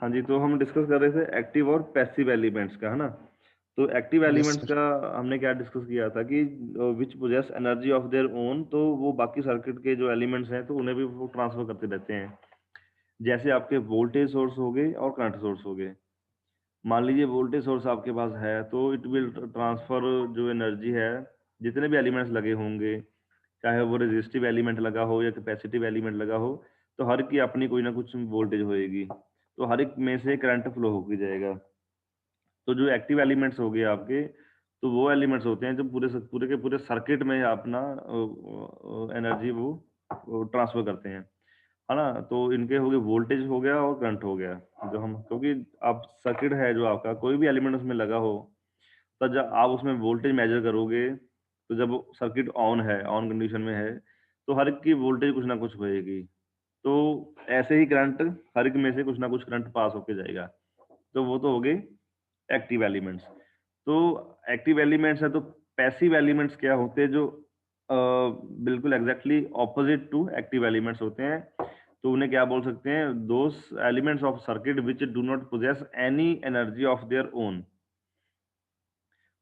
हाँ जी, तो हम डिस्कस कर रहे थे एक्टिव और पैसिव एलिमेंट्स का, है ना? तो एक्टिव यस एलिमेंट्स सर। का हमने क्या डिस्कस किया था कि which possess energy of their own, तो वो बाकी सर्किट के जो एलिमेंट्स हैं तो उन्हें भी वो ट्रांसफर करते रहते हैं। जैसे आपके वोल्टेज सोर्स हो गए और करंट सोर्स हो गए। मान लीजिए वोल्टेज सोर्स आपके पास है तो इट विल ट्रांसफर जो एनर्जी है, जितने भी एलिमेंट्स लगे होंगे, चाहे वो रेजिस्टिव एलिमेंट लगा हो या कैपेसिटिव एलिमेंट लगा हो, तो हर की अपनी कोई ना कुछ वोल्टेज होएगी। तो हर एक में से करंट फ्लो होके जाएगा। तो जो एक्टिव एलिमेंट्स हो गए आपके, तो वो एलिमेंट्स होते हैं जो पूरे के पूरे सर्किट में अपना एनर्जी वो ट्रांसफर करते हैं, है ना? तो इनके हो गए वोल्टेज हो गया और करंट हो गया। जो हम क्योंकि आप सर्किट है जो आपका कोई भी एलिमेंट उसमें लगा हो, तो जब आप उसमें वोल्टेज मेजर करोगे, तो जब सर्किट ऑन है, ऑन कंडीशन में है, तो हर एक की वोल्टेज कुछ ना कुछ होएगी। तो ऐसे ही करंट, हर एक में से कुछ ना कुछ करंट पास होके जाएगा। तो वो तो हो गए एक्टिव एलिमेंट्स। तो एक्टिव एलिमेंट्स है, तो पैसिव एलिमेंट्स क्या होते हैं जो बिल्कुल exactly opposite to active elements होते हैं। तो उन्हें क्या बोल सकते हैं? Those elements of circuit which do not possess any energy of their own,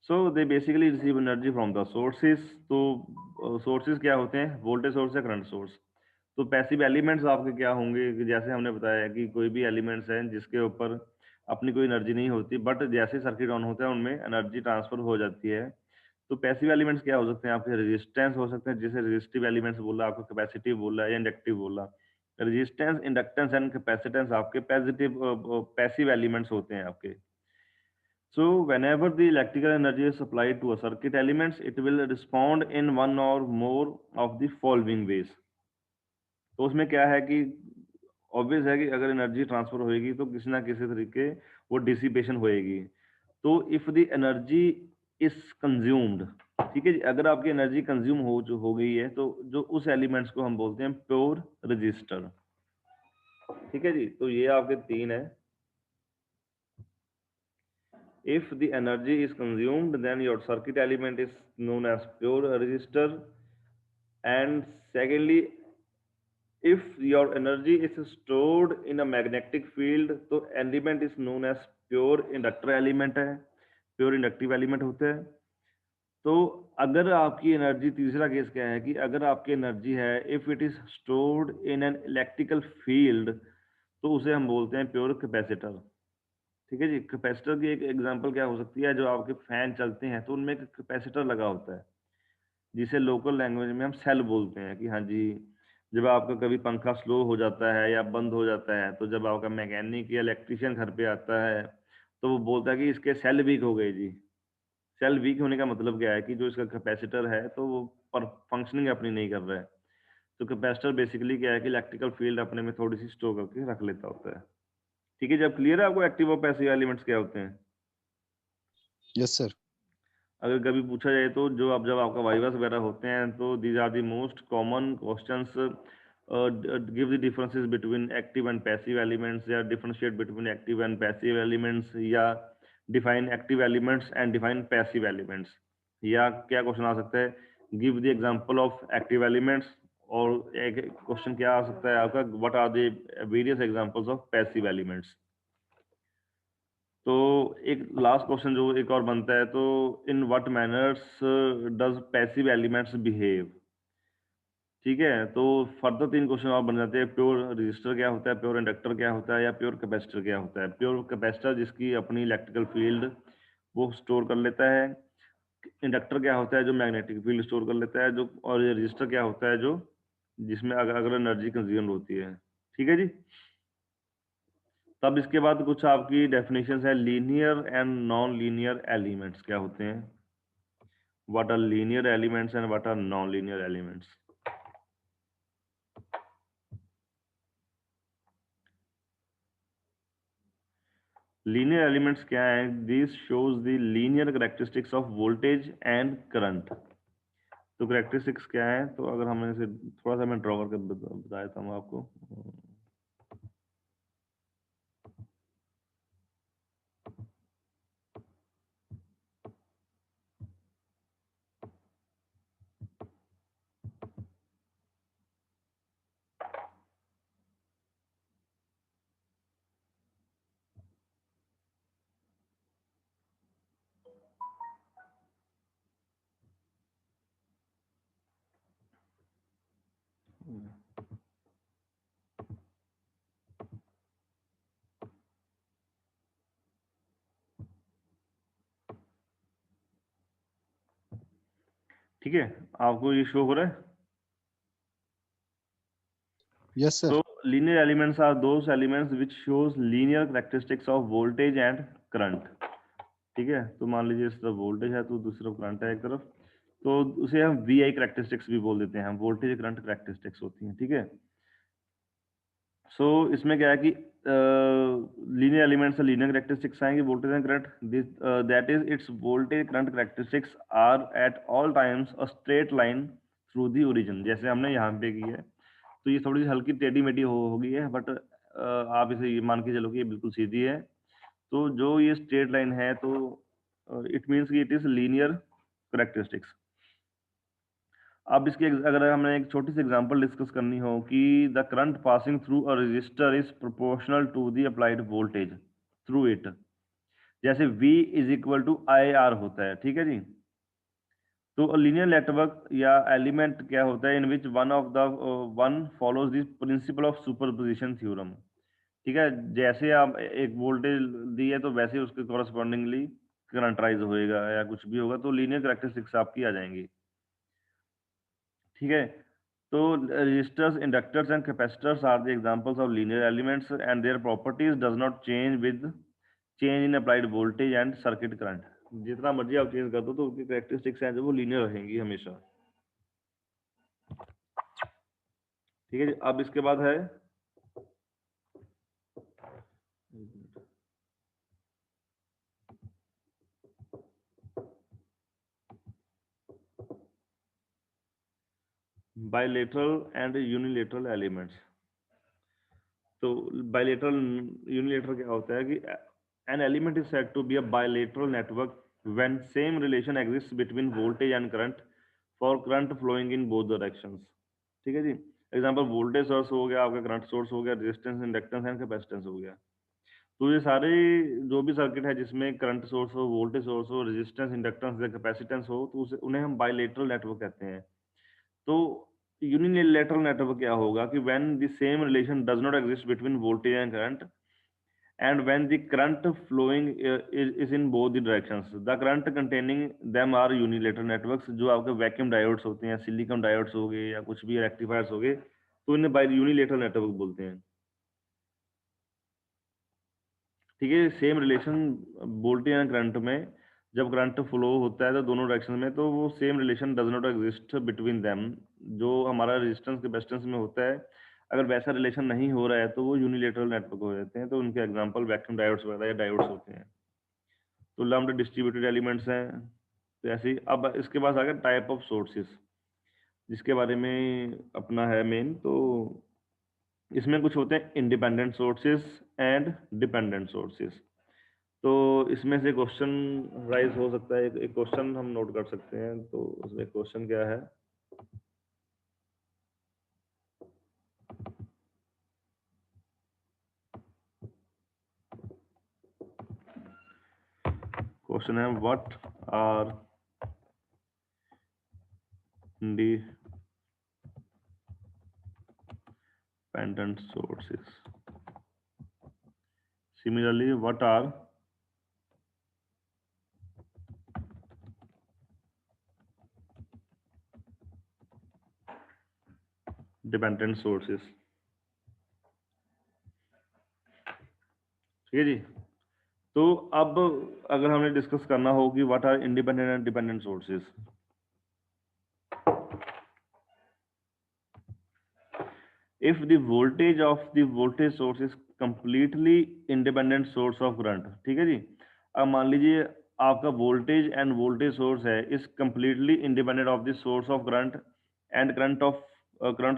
so they basically receive energy from the sources. तो सोर्सेज क्या होते हैं? वोल्टेज सोर्स या करंट सोर्स। तो पैसिव एलिमेंट्स आपके क्या होंगे कि जैसे हमने बताया कि कोई भी एलिमेंट्स हैं जिसके ऊपर अपनी कोई एनर्जी नहीं होती, बट जैसे सर्किट ऑन होता है उनमें एनर्जी ट्रांसफर हो जाती है। तो पैसिव एलिमेंट्स क्या हो सकते हैं? आपके रेजिस्टेंस हो सकते हैं, जैसे रेजिस्टिव एलिमेंट्स बोला, आपको कैपेसिटिव बोला या इंडक्टिव बोला। रेजिस्टेंस, इंडक्टेंस एंड कैपेसिटेंस आपके पैसिव एलिमेंट्स होते हैं आपके। So whenever the electrical energy is supplied to a circuit elements, it will respond in one or more of the following ways. तो उसमें क्या है कि ऑब्वियस है कि अगर एनर्जी ट्रांसफर होएगी तो किसी ना किसी तरीके वो डिसिपेशन होएगी। तो if the energy is consumed, ठीक है जी, अगर आपकी एनर्जी कंज्यूम हो गई है, तो जो उस एलिमेंट्स को हम बोलते हैं प्योर रजिस्टर। ठीक है जी, तो ये आपके तीन है। If the energy is consumed, then your circuit element is known as pure resistor. And secondly, if your energy is stored in a magnetic field, तो element is known as pure inductor element है, pure inductive element होते हैं। तो अगर आपकी energy, तीसरा case क्या है कि अगर आपकी एनर्जी है, if it is stored in an electrical field, तो उसे हम बोलते हैं प्योर कैपेसिटर। ठीक है जी, कैपेसिटर की एक एग्जांपल क्या हो सकती है? जो आपके फैन चलते हैं तो उनमें एक कैपेसिटर लगा होता है, जिसे लोकल लैंग्वेज में हम सेल बोलते हैं कि हाँ जी, जब आपका कभी पंखा स्लो हो जाता है या बंद हो जाता है, तो जब आपका मैकेनिक या इलेक्ट्रिशियन घर पे आता है, तो वो बोलता है कि इसके सेल वीक हो गए जी। सेल वीक होने का मतलब क्या है कि जो इसका कैपेसिटर है तो वो पर फंक्शनिंग अपनी नहीं कर रहा है। तो कैपेसिटर बेसिकली क्या है कि इलेक्ट्रिकल फील्ड अपने में थोड़ी सी स्टोर करके रख लेता होता है। ठीक है, जब क्लियर है आपको एक्टिव और पैसिव एलिमेंट्स क्या होते हैं? Yes sir. अगर कभी पूछा जाए तो जो अब जब आपका वाइवास वगैरह होते हैं, तो these are the most common questions. Give the differences between active and passive elements, या differentiate between active and passive elements, या define active elements and define passive elements. या क्या क्वेश्चन आ सकता है? Give the example of active elements. और एक question क्या आ सकता है आपका? What are the various examples of passive elements. तो एक लास्ट क्वेश्चन जो एक और बनता है, तो in what manners does passive elements behave. ठीक है, तो फर्दर तीन क्वेश्चन और बन जाते हैं। प्योर रजिस्टर क्या होता है, प्योर इंडक्टर क्या होता है, या प्योर कैपेसिटर क्या होता है। प्योर कैपेसिटर जिसकी अपनी इलेक्ट्रिकल फील्ड वो स्टोर कर लेता है। इंडक्टर क्या होता है? जो मैग्नेटिक फील्ड स्टोर कर लेता है। जो और ये रजिस्टर क्या होता है? जो जिसमें अगर अगर एनर्जी कंज्यूम होती है। ठीक है जी। तब इसके बाद कुछ आपकी डेफिनेशन है, linear and non linear elements क्या होते हैं। What are linear elements and what are non linear elements. Linear elements क्या है? This shows the linear characteristics of voltage and current. तो करेक्टरिस्टिक्स क्या है? तो अगर हम इसे थोड़ा सा मैं ड्रॉ करके बता देता हूँ आपको। ठीक है, आपको ये शो हो रहा है? Yes, sir. So linear elements are those elements which shows linear characteristics of voltage and current. ठीक है, तो मान लीजिए इस तरफ वोल्टेज है तो दूसरी तरफ करंट है एक तरफ, तो उसे हम वी आई करेक्टरिस्टिक्स भी बोल देते हैं, वोल्टेज करंट करेक्टरिस्टिक्स होती हैं। ठीक है, सो इसमें क्या है कि लीनियर एलिमेंट्स से लीनियर करेक्टरिस्टिक्स आएंगे voltage and current, this that is its voltage current characteristics are at all times a straight line through the origin, जैसे हमने यहाँ पे की है। तो ये थोड़ी सी हल्की टेढ़ी मेढ़ी हो गई है, बट आप इसे ये मान के चलो कि ये बिल्कुल सीधी है। तो जो ये स्ट्रेट लाइन है तो इट मीन्स कि इट इज लीनियर करेक्टरिस्टिक्स। अब इसके अगर हमें एक छोटी सी एग्जांपल डिस्कस करनी हो कि the current passing through a resistor is proportional to the applied voltage through it, जैसे V is equal to I R होता है। ठीक है जी, तो लीनियर नेटवर्क या एलिमेंट क्या होता है in which one of the one follows the principle of superposition theorem. ठीक है, जैसे आप एक वोल्टेज दी है तो वैसे उसके कॉरस्पॉन्डिंगली करंटराइज होएगा या कुछ भी होगा, तो लीनियर करेक्टरिस्टिक्स आपकी आ जाएंगी। ठीक है, तो resistors, inductors and capacitors are the examples of linear elements and their properties does not change with change in applied voltage and circuit current। जितना मर्जी आप चेंज कर दो तो उनकी कैरेक्टरिस्टिक्स हैं जो वो लीनियर रहेंगी हमेशा। ठीक है जी, अब इसके बाद है बायलेटरल एंड यूनिलेटरल एलिमेंट्स। तो बायलेटरल यूनिलेटरल क्या होता है कि an element is said to be a bilateral network when same relation exists between voltage and current for current flowing in both directions। ठीक है जी, एग्जांपल वोल्टेज सोर्स हो गया, आपका करंट सोर्स हो गया, रेजिस्टेंस, इंडक्टेंस एंड कैपेसिटेंस हो गया। तो ये सारे जो भी सर्किट है जिसमें करंट सोर्स हो, वोल्टेज सोर्स हो, रेजिस्टेंस, इंडक्टेंस या कैपेसिटेंस हो, तो उसे उन्हें हम बायलेटरल नेटवर्क कहते हैं। तो यूनिलेटरल नेटवर्क क्या होगा कि when the same relation does not exist between voltage and current and when the current flowing is in both the directions, the current containing them are unilateral networks। जो आपके vacuum diodes होते हैं, silicon diodes हो गए या कुछ भी rectifiers हो गए, तो इन्हें बाय यूनिलेटरल नेटवर्क बोलते हैं। ठीक है, same relation voltage and current में जब करंट फ्लो होता है तो दोनों डायरेक्शन में, तो वो same relation does not exist between them. जो हमारा रेजिस्टेंस कैपेसिटेंस में होता है, अगर वैसा रिलेशन नहीं हो रहा है तो वो यूनिलेटरल नेटवर्क हो जाते हैं। तो उनके एग्जांपल वैक्यूम डायोड्स वगैरह या डायोड्स होते हैं। तो लम्प्ड डिस्ट्रीब्यूटेड एलिमेंट्स हैं। तो ऐसे ही अब इसके पास आ गया टाइप ऑफ सोर्सेस, जिसके बारे में अपना है मेन। तो इसमें कुछ होते हैं independent sources and dependent sources. तो इसमें से क्वेश्चन राइज हो सकता है, एक क्वेश्चन हम नोट कर सकते हैं। तो उसमें क्वेश्चन क्या है, क्वेश्चन है what are independent sources, similarly what are dependent sources. ठीक है जी, तो अब अगर हमें डिस्कस करना हो कि what are independent and dependent sources, if the voltage of the voltage source is completely independent source of current। ठीक है जी, अब मान लीजिए आपका वोल्टेज एंड वोल्टेज सोर्स है is completely independent of the source of current and current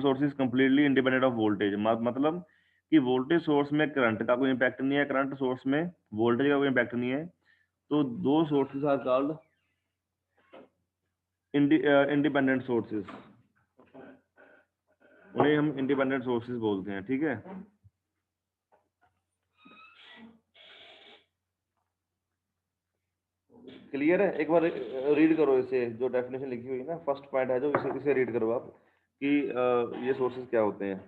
source is completely independent of voltage। मतलब कि voltage source में करंट का कोई इम्पैक्ट नहीं है, करंट सोर्स में वोल्टेज का कोई इम्पैक्ट नहीं है। तो दो sources are called independent sources, उन्हें हम इंडिपेंडेंट सोर्सेज बोलते हैं। ठीक है, क्लियर है? एक बार रीड करो इसे, जो डेफिनेशन लिखी हुई है ना, फर्स्ट पॉइंट है जो, इसे रीड करो आप कि ये सोर्सेज क्या होते हैं।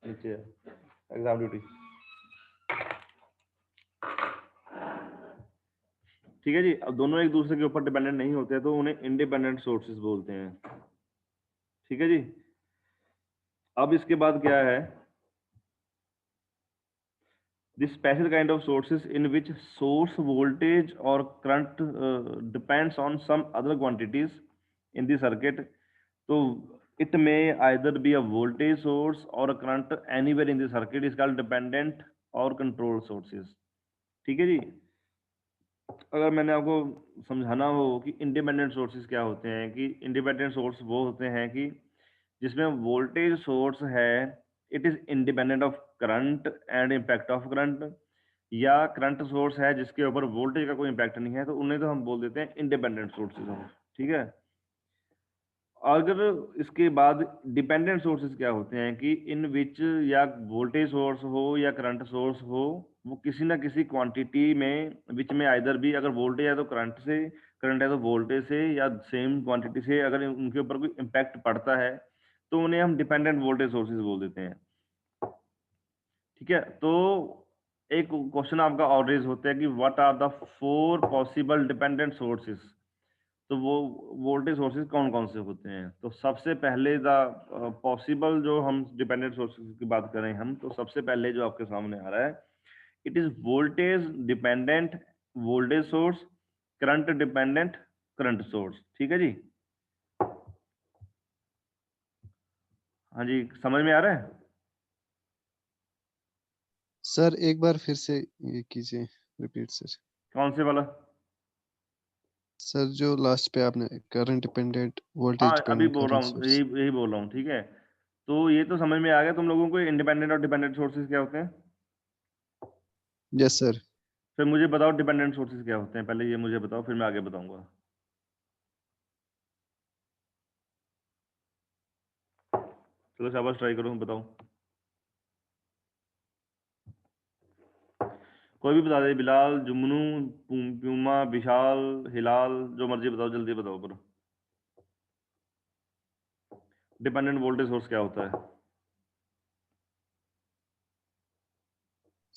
नीचे एग्जाम ड्यूटी। ठीक है जी, अब दोनों एक दूसरे के ऊपर डिपेंडेंट नहीं होते तो उन्हें इंडिपेंडेंट सोर्सेज बोलते हैं। ठीक है जी, अब इसके बाद क्या है, the special kind of sources in which source voltage or current depends on some other quantities in the circuit. So it may either be a voltage source or a current anywhere in the circuit is called dependent or control sources. ठीक है जी, अगर मैंने आपको समझाना हो कि independent sources क्या होते हैं, कि इंडिपेंडेंट सोर्स वो होते हैं कि जिसमें वोल्टेज सोर्स है, it is independent of current and impact of current, या करंट सोर्स है जिसके ऊपर वोल्टेज का कोई इम्पैक्ट नहीं है, तो उन्हें तो हम बोल देते हैं इंडिपेंडेंट सोर्सेज। ठीक है, अगर इसके बाद डिपेंडेंट सोर्सेज क्या होते हैं कि इन विच या वोल्टेज सोर्स हो या करंट सोर्स हो, वो किसी ना किसी क्वांटिटी में विच में आइदर भी, अगर वोल्टेज है तो करंट से, करंट है तो वोल्टेज से, या सेम क्वांटिटी से अगर उनके ऊपर कोई इम्पैक्ट पड़ता है तो उन्हें हम डिपेंडेंट वोल्टेज सोर्सेज बोल देते हैं। ठीक है, तो एक क्वेश्चन आपका और रेज होता है कि what are the 4 possible dependent sources. तो वो वोल्टेज सोर्सेज कौन कौन से होते हैं, तो सबसे पहले द पॉसिबल जो हम डिपेंडेंट सोर्सेज की बात करें हम, तो सबसे पहले जो आपके सामने आ रहा है, it is voltage dependent voltage source, current dependent current source. ठीक है जी, हाँ जी, समझ में आ रहा है? सर एक बार फिर से ये कीजिए, रिपीट सर। कौन से वाला? सर जो लास्ट पे आपने करंट डिपेंडेंट वोल्टेज हाँ, अभी डिपेंडेंट बोल रहा करंट हूँ, सोर्स। यही बोल रहा हूँ। ठीक है, तो ये तो समझ में आ गया तुम लोगों को इंडिपेंडेंट और डिपेंडेंट सोर्सेज क्या होते हैं। Yes sir. फिर मुझे बताओ डिपेंडेंट सोर्सेज क्या होते हैं, पहले ये मुझे बताओ, फिर मैं आगे बताऊंगा। चलो शाबाश, ट्राई करो, बताओ। कोई भी बता दे, बिलाल, जुमनू, प्यूमा, विशाल, हिलाल, जो मर्जी बताओ, जल्दी बताओ। पर डिपेंडेंट वोल्टेज सोर्स क्या होता है?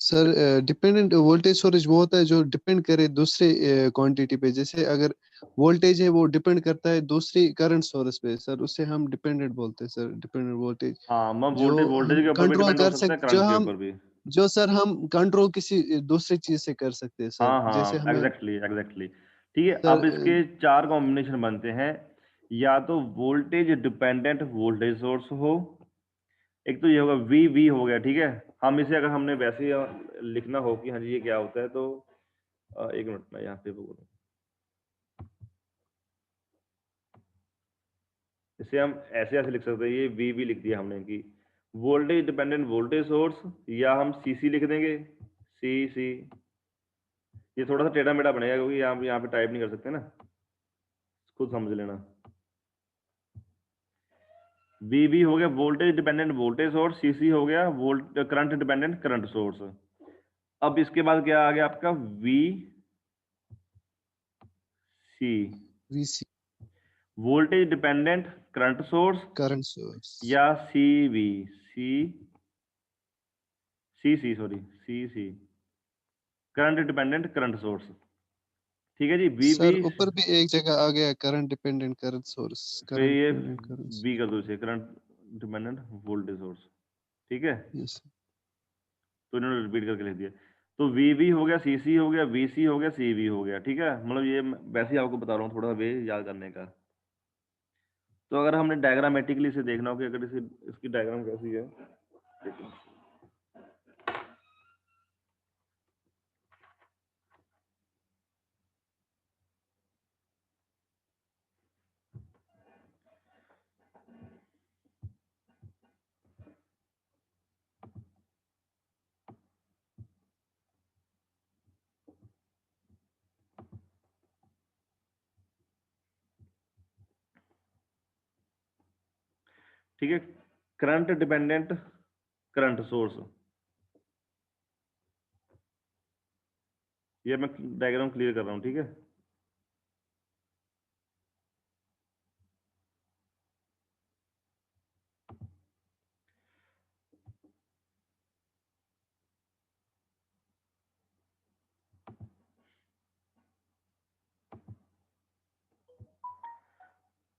सर डिपेंडेंट वोल्टेज सोर्स वो होता है जो डिपेंड करे दूसरे क्वांटिटी पे। जैसे अगर वोल्टेज है वो डिपेंड करता है दूसरी करंट सोर्स पे सर, उसे हम डिपेंडेंट बोलते हैं सर। डिपेंडेंट वोल्टेज हाँ, मैं जो वोल्टेज हम के ऊपर भी कंट्रोल डिपेंड हो कर सकता है, सकते, जो करंट के हम ऊपर भी। जो सर हम कंट्रोल किसी दूसरी चीज से कर सकते हैं सर। हाँ जैसे हाँ, हमें एग्जैक्टली एग्जैक्टली। ठीक है, सर अब इसके 4 कॉम्बिनेशन बनते हैं, या तो वोल्टेज डिपेंडेंट वोल्टेज सोर्स हो, एक तो ये होगा वी वी हो गया। ठीक है, हम इसे अगर हमने वैसे ही लिखना हो कि हाँ जी ये क्या होता है, तो एक मिनट में यहाँ पे बोलूँ, इसे हम ऐसे ऐसे लिख सकते हैं, ये वी लिख दिया हमने कि वोल्टेज डिपेंडेंट वोल्टेज सोर्स, या हम सी लिख देंगे, सी। ये थोड़ा सा टेढ़ा मेढ़ा बनेगा क्योंकि यहाँ पे टाइप नहीं कर सकते ना, खुद समझ लेना। वी हो गया voltage dependent voltage source, C हो गया volt current dependent current source. अब इसके बाद क्या आ गया आपका, V C, V C voltage dependent current source, current source. या C C sorry C current dependent current source. ठीक है जी, वी सर ऊपर भी एक जगह आ गया करंट डिपेंडेंट करंट सोर्स, फिर करंट ये डिपेंडेंट करंट। वी कर दो इसे, करंट डिपेंडेंट वोल्टेज सोर्स। ठीक है, यस तो इन्होंने रिपीट करके लिख दिया। तो वी हो गया, सी हो गया, वी हो गया, सी हो गया। ठीक है, मतलब ये मैं वैसे ही आपको बता रहा हूँ, थोड़ा वे याद करने का। तो अगर हमने डायग्रामेटिकली इसे देखना हो कि अगर इसे इसकी डायग्राम कैसी है, ठीक है, करंट डिपेंडेंट करंट सोर्स, ये मैं डायग्राम क्लियर कर रहा हूँ। ठीक है,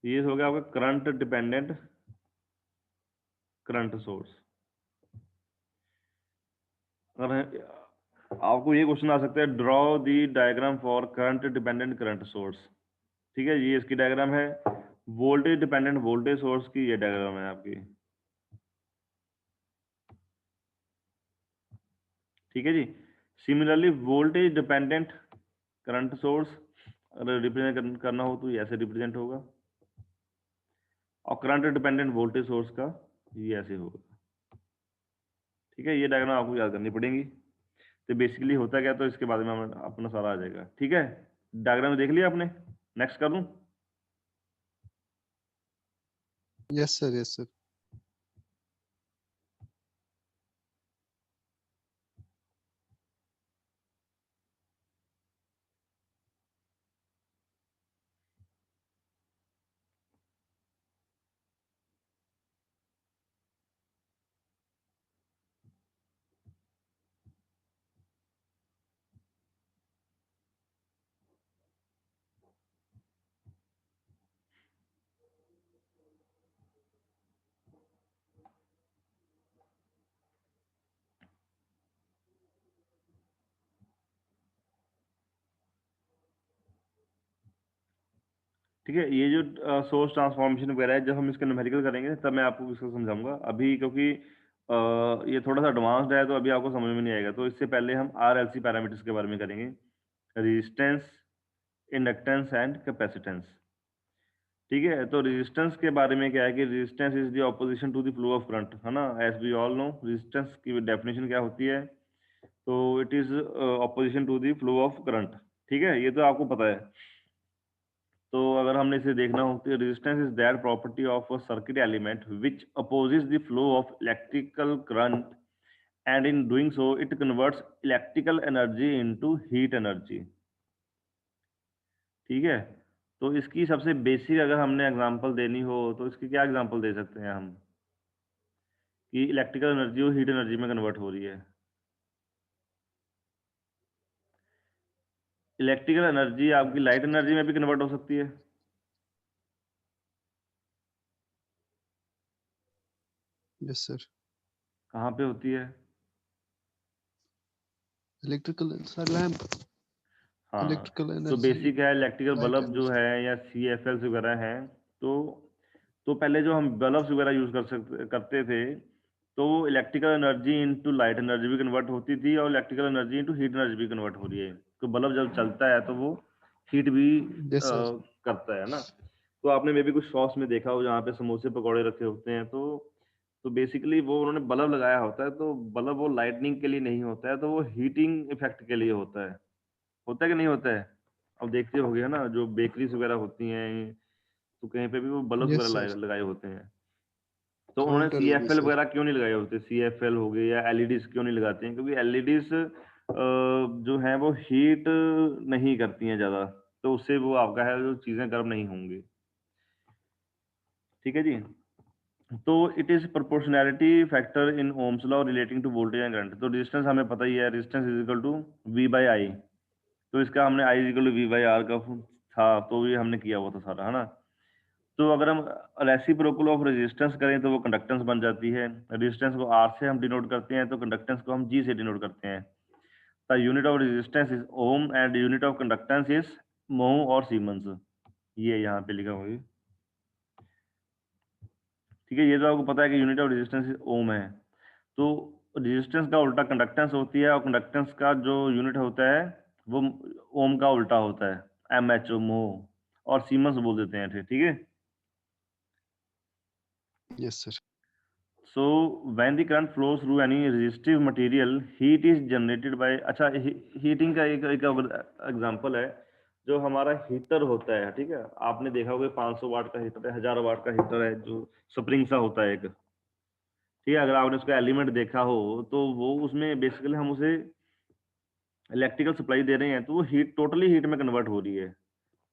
ये हो गया आपका करंट डिपेंडेंट करंट सोर्स। अगर आपको ये क्वेश्चन आ सकता है, draw the diagram for current dependent current source. ठीक है, ये इसकी डायग्राम है। वोल्टेज डिपेंडेंट वोल्टेज सोर्स की ये डायग्राम है आपकी। ठीक है जी। Similarly voltage dependent current source अगर रिप्रेजेंट करना हो तो ये ऐसे रिप्रेजेंट होगा, और करंट डिपेंडेंट वोल्टेज सोर्स का ये ऐसे होगा। ठीक है, ये डायग्राम आपको याद करनी पड़ेगी। तो बेसिकली होता क्या, तो इसके बाद में अपना सारा आ जाएगा। ठीक है, डायग्राम देख लिया आपने, नेक्स्ट कर दूं? Yes sir, yes sir. ठीक है, ये जो सोर्स ट्रांसफॉर्मेशन वगैरह है, जब हम इसका न्यूमेरिकल करेंगे तब मैं आपको इसको समझाऊंगा। अभी क्योंकि ये थोड़ा सा एडवांस्ड है तो अभी आपको समझ में नहीं आएगा, तो इससे पहले हम RLC पैरामीटर्स के बारे में करेंगे, रेजिस्टेंस, इंडक्टेंस एंड कैपेसिटेंस। ठीक है, तो रेजिस्टेंस के बारे में क्या है कि resistance is the opposition to the flow of current, है ना। As we all know resistance की डेफिनेशन क्या होती है, तो it is opposition to the flow of current. ठीक है, ये तो आपको पता है। तो अगर हमने इसे देखना हो तो resistance is that property of a circuit element which opposes the flow of electrical current, and in doing so it converts electrical energy into heat energy. ठीक है, तो इसकी सबसे बेसिक अगर हमने एग्जांपल देनी हो तो इसकी क्या एग्जांपल दे सकते हैं हम, कि इलेक्ट्रिकल एनर्जी वो हीट एनर्जी में कन्वर्ट हो रही है। इलेक्ट्रिकल एनर्जी आपकी लाइट एनर्जी में भी कन्वर्ट हो सकती है। Yes sir. कहाँ पे होती है? Electrical sir, lamp. हाँ, इलेक्ट्रिकल तो एनर्जी, बेसिक है इलेक्ट्रिकल लाइट बल्ब जो एनर्जी। है या CFLs वगैरह हैं, तो पहले जो हम बल्ब्स वगैरह यूज करते थे, तो वो electrical energy into light energy भी कन्वर्ट होती थी, और electrical energy into heat energy भी कन्वर्ट हो रही है। तो बल्ब जब चलता है तो वो हीट भी यस सर। करता है ना। तो आपने मे भी कुछ शॉप्स में देखा हो जहाँ पे समोसे पकौड़े रखे होते हैं, तो बेसिकली वो उन्होंने बल्ब लगाया होता है, तो बल्ब वो लाइटनिंग के लिए नहीं होता है, तो वो हीटिंग इफेक्ट के लिए होता है कि नहीं होता है? अब देखते होगे है ना, जो बेकरीज वगैरह होती हैं, तो कहीं पे भी वो बल्ब यस वगैरह सर। लगाए होते हैं। तो उन्होंने काउंटर्स भी CFL सर। वगैरह क्यों नहीं लगाए होते, CFL हो गए या LEDs क्यों नहीं लगाते हैं? क्योंकि LEDs जो है वो हीट नहीं करती हैं ज़्यादा, तो उससे वो आपका है जो चीज़ें गर्म नहीं होंगी। ठीक है जी। तो it is proportionality factor in Ohm's law relating to voltage and current. तो रेजिस्टेंस हमें पता ही है, resistance is equal to V/I। तो इसका हमने I is equal to V/R का था, तो ये हमने किया हुआ था सारा, है ना। तो अगर हम रेसिप्रोकल ऑफ रेजिस्टेंस करें तो वो कंडक्टेंस बन जाती है। रेजिस्टेंस को R से हम डिनोट करते हैं, तो कंडक्टेंस को हम G से डिनोट करते हैं। The unit of resistance is ohm and unit of conductance is मोह और सीमेंस। ये यहाँ पे लिखा हुआ है। ठीक है, ये तो आपको पता है कि यूनिट ऑफ रेजिस्टेंस इज ओम है। तो रेजिस्टेंस का उल्टा कंडक्टेंस होती है, और कंडक्टेंस का जो यूनिट होता है वो ओम का उल्टा होता है, MH मोह, और सीमेंस बोल देते हैं। ठीक है। Yes sir. So when the current flows through any resistive material, heat is generated by, अच्छा हीटिंग का एक एग्जांपल है, जो हमारा हीटर होता है। ठीक है, आपने देखा होगा 500 वाट का हीटर है, 1000 वाट का हीटर है, जो स्प्रिंग सा होता है एक। ठीक है, अगर आपने उसका एलिमेंट देखा हो तो वो उसमें बेसिकली हम उसे इलेक्ट्रिकल सप्लाई दे रहे हैं, तो वो हीट टोटली हीट में कन्वर्ट हो रही है।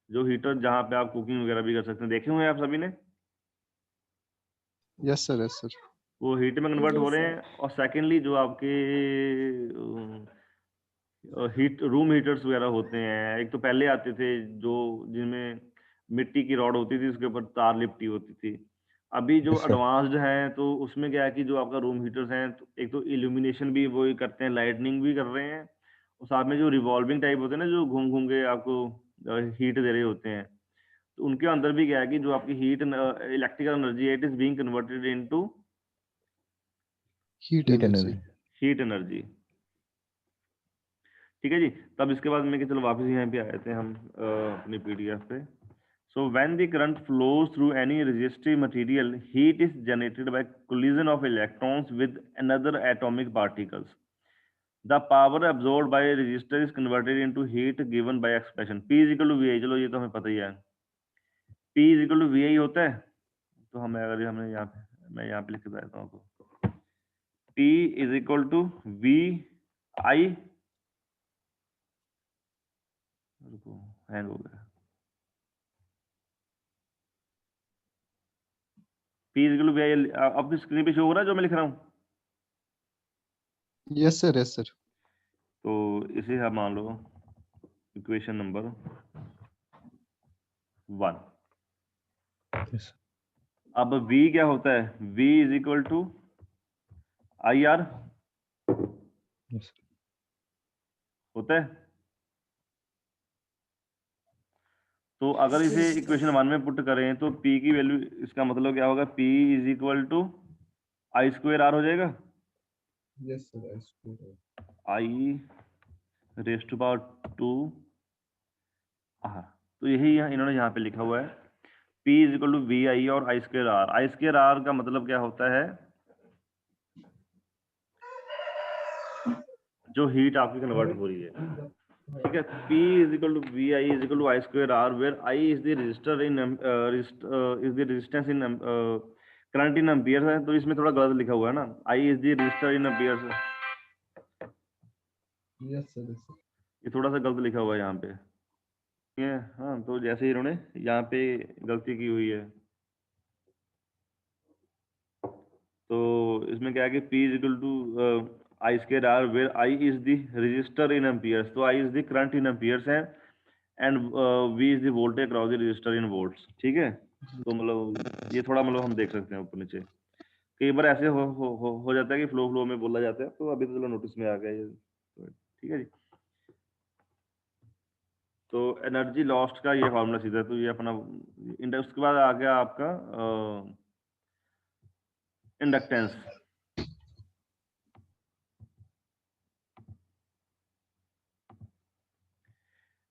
जो हीटर जहाँ पे आप कुकिंग वगैरह भी कर सकते हैं, देखे हुए हैं आप सभी ने, यस सर, यस सर। वो हीट में कन्वर्ट हो जी रहे सर। हैं। और सेकेंडली जो आपके हीट रूम हीटर्स वगैरह होते हैं, एक तो पहले आते थे जो जिनमें मिट्टी की रॉड होती थी, उसके ऊपर तार लिपटी होती थी। अभी जो Yes, sir. एडवांस्ड हैं तो उसमें क्या है कि जो आपका रूम हीटर्स हैं, तो एक तो इल्यूमिनेशन भी वो ही करते हैं, लाइटनिंग भी कर रहे हैं, और साथ में जो रिवॉल्विंग टाइप होते हैं ना, जो घूम घूम के आपको हीट दे रहे होते हैं, तो उनके अंदर भी क्या है कि जो आपकी हीट इलेक्ट्रिकल एनर्जी है, it is being converted into heat Heat energy. energy. Heat energy. ठीक है जी। तब इसके बाद में कि चलो वापस यहाँ पे आए थे हम अपनी पीडीएफ पे। So when the current flows through any resistive material, heat is generated by collision of electrons with another atomic particles. The power absorbed by resistor is converted into heat given by expression P is equal to VI। चलो ये तो हमें पता ही है, P is equal to VI होता है। तो हमें अगर हमने यहाँ पे, मैं यहाँ पे लिख के देता हूँ आपको, P is equal to VI, रुको हैंग हो गया, P is equal to VI आपकी स्क्रीन पे शो हो रहा है जो मैं लिख रहा हूँ? Yes sir, yes sir. तो इसे आप मान लो इक्वेशन नंबर 1। Yes, sir. अब V क्या होता है? V is equal to IR Yes, sir. होता है। तो अगर इसे इक्वेशन 1 में पुट करें तो P की वैल्यू, इसका मतलब क्या होगा? P is equal to I square R हो जाएगा, yes sir, I raise to power 2 R. तो यही इन्होंने यहाँ पे लिखा हुआ है, P is equal to V I और I square R. I square R का मतलब क्या होता है? जो हीट आपकी कन्वर्ट हो रही है, ठीक है। P is equal to V I is equal to I square R, where I is the resistor in is the resistance in current in ampere है। तो इसमें थोड़ा गलत लिखा हुआ है ना, I is the resistor in ampere, yes sir, ये थोड़ा सा गलत लिखा हुआ है यहाँ पे, ठीक है। हाँ, तो जैसे इन्होंने यहाँ पे गलती की हुई है, तो इसमें क्या है कि P is equal to I square R, where I is the resistor in amperes. तो I is the current in amperes है, and V is the voltage across the resistor in volts, ठीक है। तो मतलब ये थोड़ा मतलब हम देख सकते हैं ऊपर नीचे, कई बार ऐसे हो जाता है कि फ्लो में बोला जाता है। तो अभी तो चलो नोटिस में आ गया ये, तो ठीक है जी। तो एनर्जी लॉस्ट का ये फॉर्मूला सीधा है, तो ये अपना उसके बाद आ गया आपका इंडक्टेंस।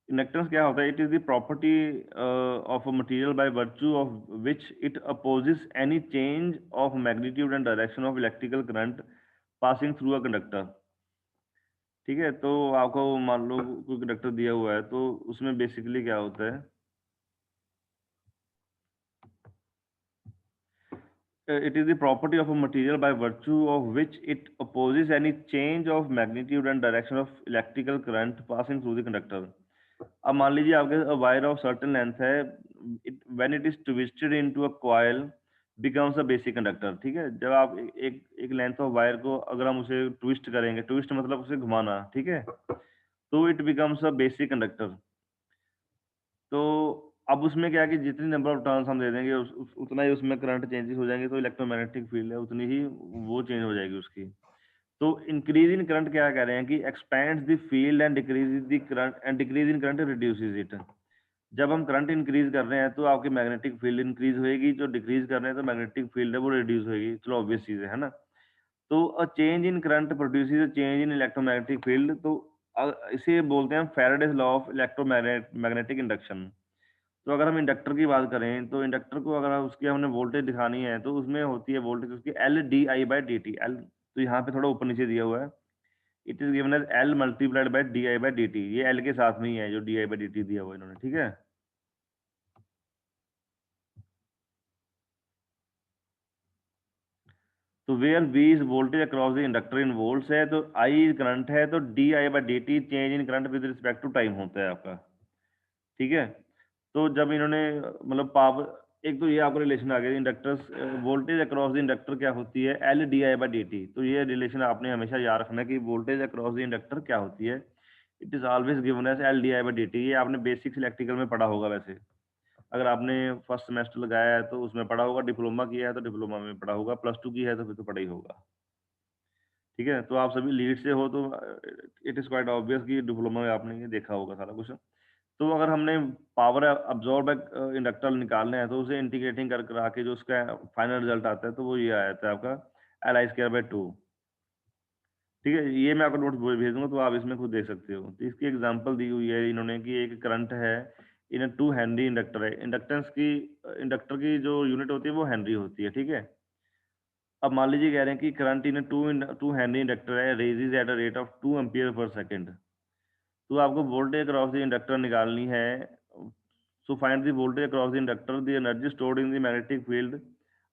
इंडक्टेंस क्या होता है? It is the property of a material by virtue of which it opposes any change of magnitude and direction of electrical current passing through a conductor, ठीक है। तो आपको मान लो कोई कंडक्टर दिया हुआ है, तो उसमें बेसिकली क्या होता है, it is the property of a material by virtue of which it opposes any change of magnitude and direction of electrical current passing through the conductor। अब मान लीजिए आपके वायर ऑफ सर्टेन लेंथ है, when it is twisted into a coil becomes a basic conductor, ठीक है। जब आप एक लेंथ ऑफ वायर को अगर हम उसे ट्विस्ट करेंगे, ट्विस्ट मतलब उसे घुमाना, ठीक है, तो it becomes a basic conductor. तो अब उसमें क्या है कि जितनी नंबर ऑफ टर्न्स हम दे देंगे उतना ही उसमें करंट चेंजेस हो जाएंगे, तो इलेक्ट्रोमैग्नेटिक फील्ड है उतनी ही वो चेंज हो जाएगी उसकी। तो इंक्रीज इन करंट क्या कह रहे हैं कि expands the field and decrease the current, and decrease in current reduces it. जब हम करंट इंक्रीज कर रहे हैं तो आपकी मैग्नेटिक फील्ड इंक्रीज होएगी, जो डिक्रीज कर रहे हैं तो मैग्नेटिक फील्ड है वो रिड्यूस होएगी। चलो ऑब्वियस चीज है ना। तो a change in current produces a change in electromagnetic field. तो इसे बोलते हैं Faraday's law of electromagnetic induction. तो अगर हम इंडक्टर की बात करें, तो इंडक्टर को अगर उसकी हमने वोल्टेज दिखानी है, तो उसमें होती है वोल्टेज उसकी L D I by D T. L तो यहाँ पे थोड़ा ऊपर नीचे दिया हुआ है, it is given as L multiplied by D I by D T. ये एल के साथ में ही है जो D I by D T दिया हुआ है इन्होंने, ठीक है। तो where V is voltage across the inductor in volts है, तो आई करंट है, तो D I by D T change in current with respect to time होता है आपका, ठीक है। तो जब इन्होंने मतलब पावर, एक तो ये आपको रिलेशन आ गया inductors, voltage across the inductor क्या होती है? L D I by D T. तो ये रिलेशन आपने हमेशा याद रखना है कि वोल्टेज अक्रॉस द इंडक्टर क्या होती है, it is always given as L D I by D T. ये आपने बेसिक्स इलेक्ट्रिकल में पढ़ा होगा वैसे। अगर आपने फर्स्ट सेमेस्टर लगाया है तो उसमें पढ़ा होगा, डिप्लोमा किया है तो डिप्लोमा में पढ़ा होगा, प्लस टू की है तो फिर तो पढ़ा ही होगा। ठीक है, तो आप सभी लीड से हो तो इट इज़ क्वाइट ऑब्वियस कि डिप्लोमा में आपने ये देखा होगा सारा कुछ। तो अगर हमने पावर अब्जॉर्ब इंडक्टर निकालने हैं तो उसे इंटीग्रेटिंग कर करा के जो उसका फाइनल रिजल्ट आता है तो वो ये आ जाता है आपका Li²/2। ठीक है, ये मैं आपको नोट्स भेज दूंगा तो आप इसमें खुद देख सकते हो। तो इसकी एग्जांपल दी हुई है इन्होंने कि एक करंट है इन 2 हेनरी इंडक्टर है। इंडक्टर की जो यूनिट होती है वो हेनरी होती है। ठीक है, अब मान लीजिए कह रहे हैं कि current in two henry inductor है, raises at a rate of 2 ampere per second. तो आपको वोल्टेज अक्रॉस द इंडक्टर निकालनी है। So find the voltage across the inductor, the energy stored in the magnetic field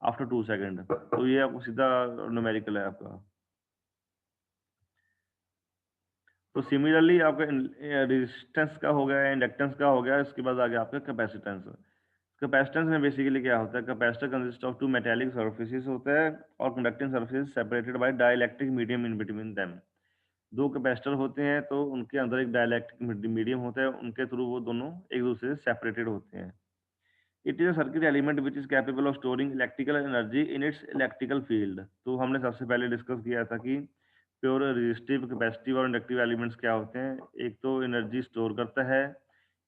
after 2 second. तो ये आपको सीधा numerical है आपका। तो सिमिलरली आपका रेजिस्टेंस का हो गया, इंडक्टेंस का हो गया, इसके बाद आ गया आपका कैपेसिटेंस। कैपेसिटेंस में बेसिकली क्या होता है, capacitor consist of 2 metallic surfaces होता है और conducting surface separated by dielectric medium in between them. 2 capacitor होते हैं तो उनके अंदर एक डाइलेक्ट्रिक मीडियम होता है, उनके थ्रू वो दोनों एक दूसरे से सेपरेटेड होते हैं। It is a circuit element which is capable of storing electrical energy in its electrical field. तो हमने सबसे पहले डिस्कस किया था कि प्योर रेजिस्टिव, कैपेसिटिव और इंडक्टिव एलिमेंट्स क्या होते हैं। एक तो एनर्जी स्टोर करता है,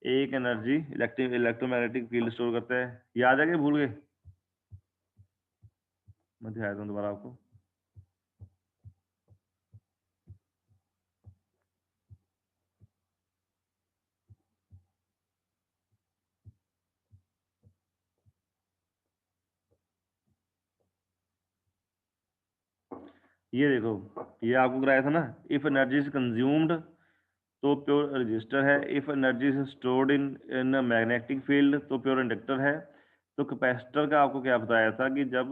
एक एनर्जी इलेक्ट्रोमैग्नेटिक फील्ड स्टोर करता है। याद है कि भूल गए? मैं दिखाता हूँ दोबारा आपको। ये देखो, ये आपको कराया था ना, इफ एनर्जी इज कंज्यूम्ड तो प्योर रजिस्टर है, if energy is stored in in magnetic field तो प्योर इंडक्टर है। तो कैपेसिटर का आपको क्या बताया था कि जब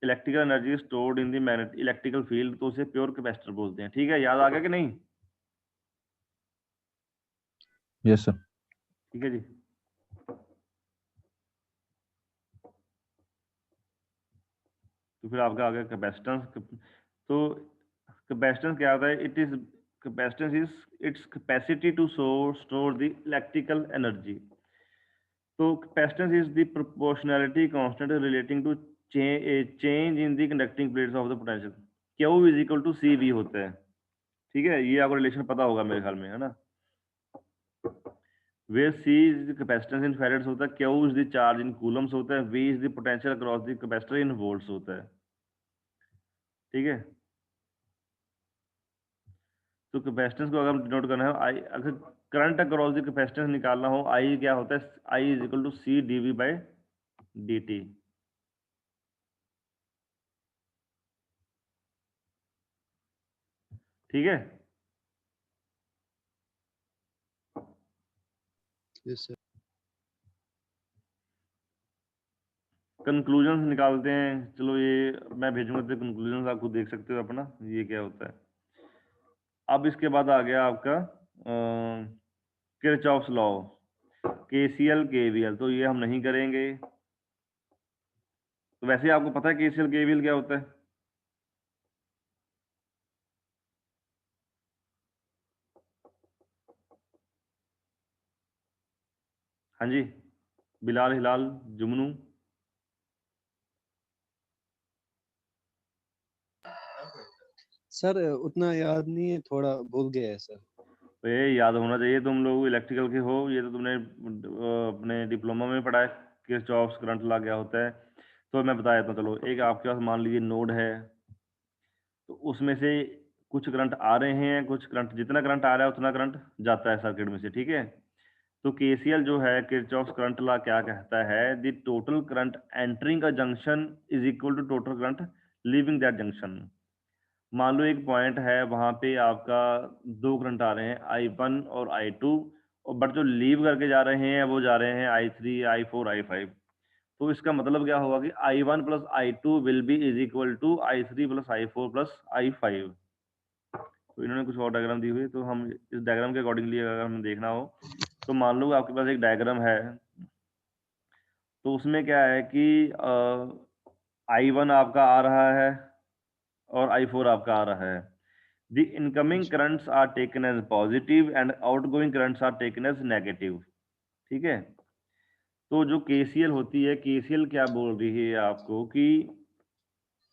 electrical energy stored in the magnetic electrical field तो उसे प्योर कैपेसिटर बोलते हैं। ठीक है, याद आ गया कि नहीं? Yes, sir. ठीक है जी। तो फिर आपका आ गया कैपेसिटेंस। तो कैपेसिटेंस क्या होता है? Capacitance is its capacity to store the electrical energy. तो capacitance is the proportionality constant relating to change in the conducting plates of the potential. Q is equal to CV होता है। ठीक है, ये आपको रिलेशन पता होगा मेरे ख्याल में, है ना? वेयर C इज कैपेसिटेंस इन फैराड्स होता है, Q is the charge in Coulomb's होता है, V is the potential across the capacitor in volts होता है। ठीक है, तो कैपेसिटेंस को अगर डिनोट करना है आई, अगर करंट अक्रॉस द कैपेसिटेंस निकालना हो, आई क्या होता है? आई इज इक्वल टू CdV/dt। ठीक है, यस सर। कंक्लूजन निकालते हैं। चलो ये मैं भेजूंगा तो कंक्लूजन आप खुद देख सकते हो अपना ये क्या होता है। अब इसके बाद आ गया आपका किरचॉफ्स लॉ, KCL KVL। तो ये हम नहीं करेंगे। तो वैसे आपको पता है KCL KVL क्या होता है? हाँ जी, बिलाल, हिलाल, जुमनू। सर उतना याद नहीं है, थोड़ा भूल गया है सर। तो ये याद होना चाहिए, तुम लोग इलेक्ट्रिकल के हो, ये तो तुमने अपने डिप्लोमा में पढ़ा है किरचॉफ्स करंट लॉ क्या होता है। तो मैं बता देता हूँ। चलो, एक आपके पास मान लीजिए नोड है, तो उसमें से कुछ करंट आ रहे हैं, कुछ करंट, जितना करंट आ रहा है उतना करंट जाता है सर्किट में से। ठीक है, तो KCL जो है, किरचॉफ्स करंट लॉ क्या कहता है? The total current entering a junction is equal to total current leaving that junction. मान लो एक पॉइंट है, वहां पे आपका 2 करंट आ रहे हैं, I1 और I2, और बट जो लीव करके जा रहे हैं वो जा रहे हैं I3, I4, I5। तो इसका मतलब क्या होगा कि I1 plus I2 will be is equal to I3 plus I4 plus I5। तो इन्होंने कुछ और डायग्राम दी हुई है, तो हम इस डायग्राम के अकॉर्डिंगली अगर हमें देखना हो तो मान लो आपके पास एक डायग्राम है। तो उसमें क्या है कि I1 आपका आ रहा है और I4 आपका आ रहा है। The incoming currents are taken as positive and outgoing currents are taken as negative। ठीक है, तो जो केसीएल होती है, केसीएल क्या बोल रही है आपको कि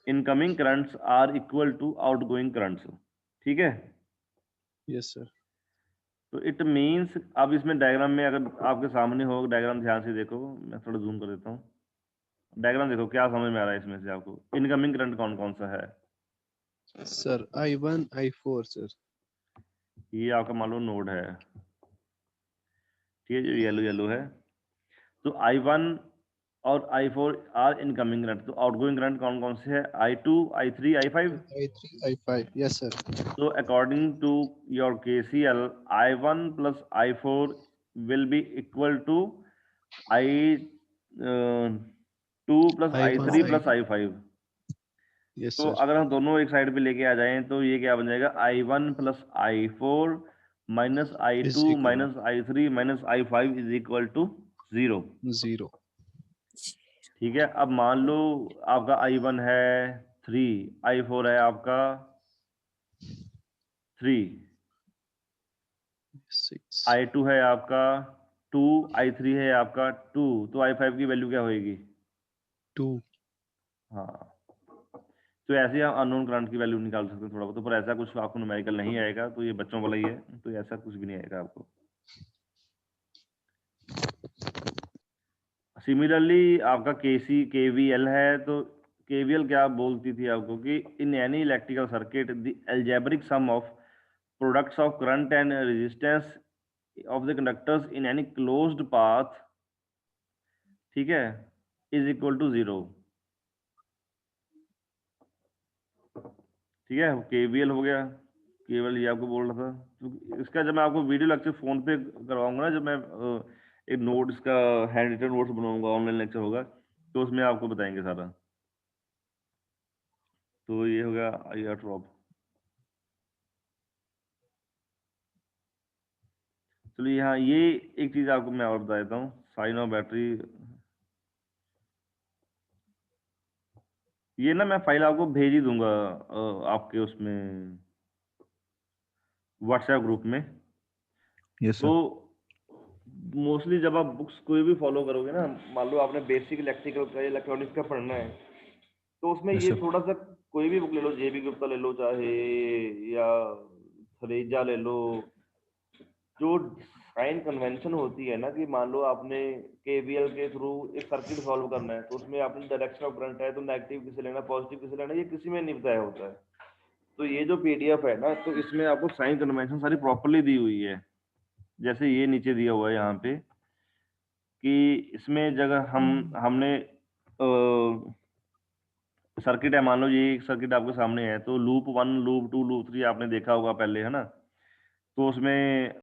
incoming currents are equal to outgoing currents, ठीक है। Yes sir. तो इट मींस, अब इसमें डायग्राम में अगर आपके सामने हो, डायग्राम ध्यान से देखो, मैं थोड़ा जूम कर देता हूँ। डायग्राम देखो क्या समझ में आ रहा है इसमें से आपको, इनकमिंग करंट कौन कौन सा है। Sir I1 I4 sir. ये आपका मान लो नोड है, ठीक है, जो येलो येलो है। तो I1 और I4 आर इनकमिंग करंट। तो आउटगोइंग करंट कौन कौन से है, I2 I3 I5। I3 I5 yes sir. So according to your KCL, I1 plus I4 will be equal to I2 plus I1 I3 plus I5। Yes तो sir अगर हम दोनों एक साइड पे लेके आ जाएं तो ये क्या बन जाएगा, I1 plus I4 minus is I2 equal minus I3 minus I5 is equal to 0। 0। ठीक है, अब मान लो आपका I1 है 3, I4 है आपका 3, 6 I2 है आपका 2, I3 है आपका 2, तो I5 की वैल्यू क्या होएगी। 2 हाँ, तो ऐसे ही हम अननोन करंट की वैल्यू निकाल सकते हैं थोड़ा बहुत, पर ऐसा कुछ आपको न्यूमेरिकल नहीं आएगा, तो ये बच्चों वाला ही है, तो ऐसा कुछ भी नहीं आएगा आपको। सिमिलरली आपका केवीएल है, तो केवीएल क्या बोलती थी आपको कि in any electrical circuit the algebraic sum of products of current and resistance of the conductors in any closed path, ठीक है, इज इक्वल टू 0। ठीक है, केवीएल हो गया, केवल ये आपको बोल रहा था। तो इसका जब मैं आपको वीडियो लेक्चर फोन पे करवाऊंगा ना, जब मैं एक नोट इसका हैंड रिटन नोट्स बनाऊंगा, ऑनलाइन लेक्चर होगा, तो उसमें आपको बताएंगे सारा। तो ये हो गया IR ड्रॉप। चलिए यहाँ ये एक चीज आपको मैं और बता देता हूँ, साइन ऑफ बैटरी। ये ना मैं फाइल आपको भेज ही दूंगा आपके उसमें व्हाट्सएप ग्रुप में। Yes, तो sir. मोस्टली जब आप बुक्स कोई भी फॉलो करोगे ना, मान लो आपने बेसिक इलेक्ट्रिकल का इलेक्ट्रॉनिक्स का पढ़ना है, तो उसमें Yes, ये sir. थोड़ा सा कोई भी बुक ले लो, जेबी गुप्ता ले लो चाहे, या थरेजा ले लो, जो साइन कन्वेंशन होती है ना कि मान लो आपने केवीएल के थ्रू एक सर्किट सॉल्व करना है, तो उसमें आपने डायरेक्शन ऑफ करंट है तो नेगेटिव किसे लेना, पॉजिटिव किसे लेना, ये किसी में नहीं बताया होता है। तो ये जो पीडीएफ है ना, तो इसमें आपको साइन कन्वेंशन सारी प्रॉपरली दी हुई है। जैसे ये नीचे दिया हुआ है यहाँ पे कि इसमें जगह हमने सर्किट है, मान लो ये एक सर्किट आपके सामने है, तो लूप 1 लूप 2 लूप 3 आपने देखा होगा पहले, है ना। तो उसमें